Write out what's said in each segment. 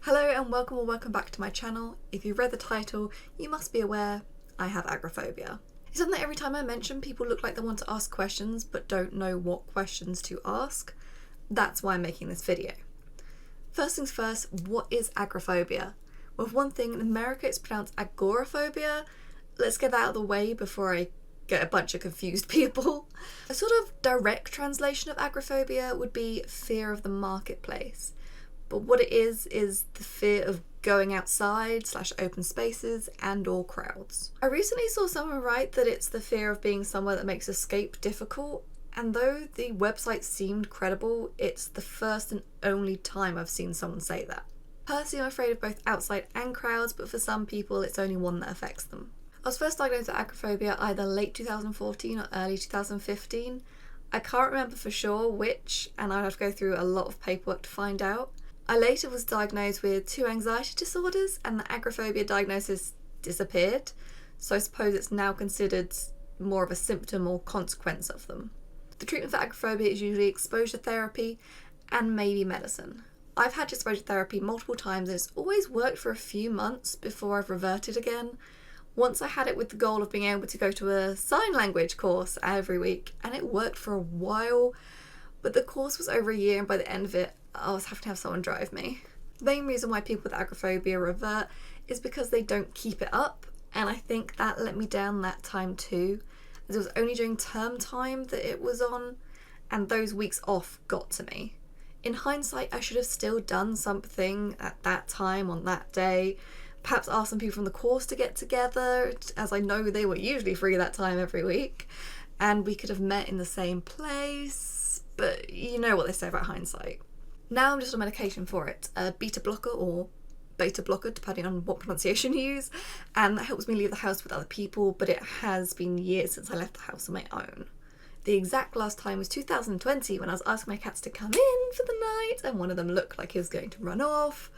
Hello and welcome or welcome back to my channel. If you've read the title, you must be aware I have agoraphobia. It's something that every time I mention, people look like they want to ask questions but don't know what questions to ask. That's why I'm making this video. First things first, what is agoraphobia? Well, for one thing, in America it's pronounced agoraphobia. Let's get that out of the way before I get a bunch of confused people. A sort of direct translation of agoraphobia would be fear of the marketplace. But what it is the fear of going outside / open spaces and or crowds. I recently saw someone write that it's the fear of being somewhere that makes escape difficult, and though the website seemed credible, it's the first and only time I've seen someone say that. Personally, I'm afraid of both outside and crowds, but for some people it's only one that affects them. I was first diagnosed with agoraphobia either late 2014 or early 2015. I can't remember for sure which, and I'd have to go through a lot of paperwork to find out. I later was diagnosed with 2 anxiety disorders and the agoraphobia diagnosis disappeared, so I suppose it's now considered more of a symptom or consequence of them. The treatment for agoraphobia is usually exposure therapy and maybe medicine. I've had exposure therapy multiple times and it's always worked for a few months before I've reverted again. Once I had it with the goal of being able to go to a sign language course every week, and it worked for a while, but the course was over a year and by the end of it I was having to have someone drive me. The main reason why people with agoraphobia revert is because they don't keep it up, and I think that let me down that time too, as it was only during term time that it was on, and those weeks off got to me. In hindsight, I should have still done something at that time on that day, perhaps asked some people from the course to get together, as I know they were usually free that time every week, and we could have met in the same place, but you know what they say about hindsight. Now I'm just on medication for it, a beta blocker or beta blocker depending on what pronunciation you use, and that helps me leave the house with other people, but it has been years since I left the house on my own. The exact last time was 2020 when I was asking my cats to come in for the night and one of them looked like he was going to run off.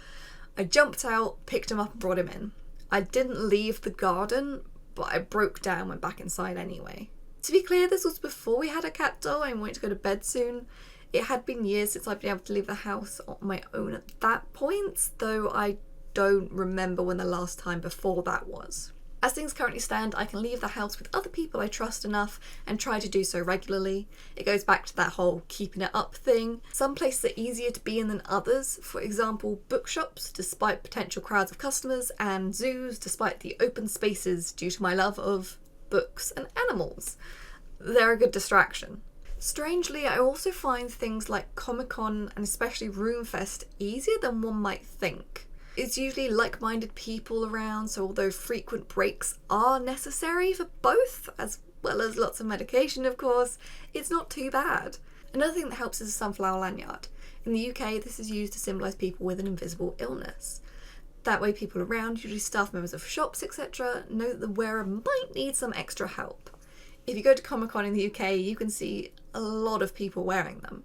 I jumped out, picked him up and brought him in. I didn't leave the garden, but I broke down and went back inside anyway. To be clear, this was before we had a cat doll and we wanted to go to bed soon. It had been years since I'd been able to leave the house on my own at that point, though I don't remember when the last time before that was. As things currently stand, I can leave the house with other people I trust enough and try to do so regularly. It goes back to that whole keeping it up thing. Some places are easier to be in than others, for example bookshops despite potential crowds of customers, and zoos despite the open spaces due to my love of books and animals. They're a good distraction. Strangely, I also find things like Comic-Con and especially Roomfest easier than one might think. It's usually like-minded people around, so although frequent breaks are necessary for both, as well as lots of medication of course, it's not too bad. Another thing that helps is a sunflower lanyard. In the UK, this is used to symbolise people with an invisible illness. That way people around, usually staff members of shops etc., know that the wearer might need some extra help. If you go to Comic-Con in the UK, you can see a lot of people wearing them.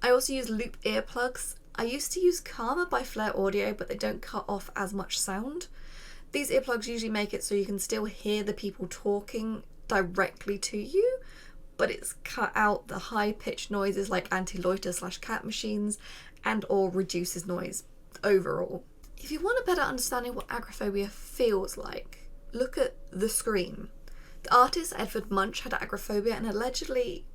I also use loop earplugs. I used to use Karma by Flare Audio, but they don't cut off as much sound. These earplugs usually make it so you can still hear the people talking directly to you, but it's cut out the high-pitched noises like anti-loiter / cat machines and or reduces noise overall. If you want a better understanding of what agoraphobia feels like, look at The Scream. The artist Edvard Munch had agoraphobia and allegedly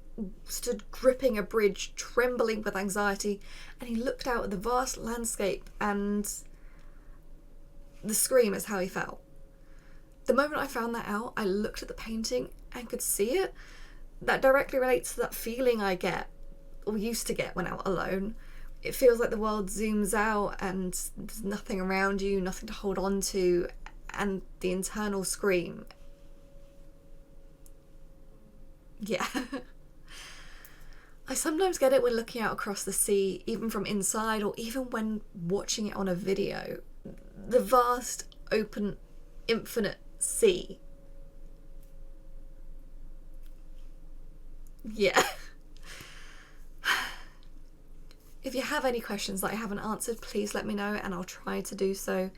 stood gripping a bridge, trembling with anxiety, and he looked out at the vast landscape and the scream is how he felt. The moment I found that out, I looked at the painting and could see it. That directly relates to that feeling I get, or used to get when out alone. It feels like the world zooms out and there's nothing around you, nothing to hold on to, and the internal scream. Yeah. I sometimes get it when looking out across the sea, even from inside or even when watching it on a video. The vast, open, infinite sea. Yeah. If you have any questions that I haven't answered, please let me know and I'll try to do so.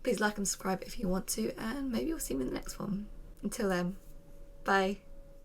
Please like and subscribe if you want to, and maybe you'll see me in the next one. Until then, bye.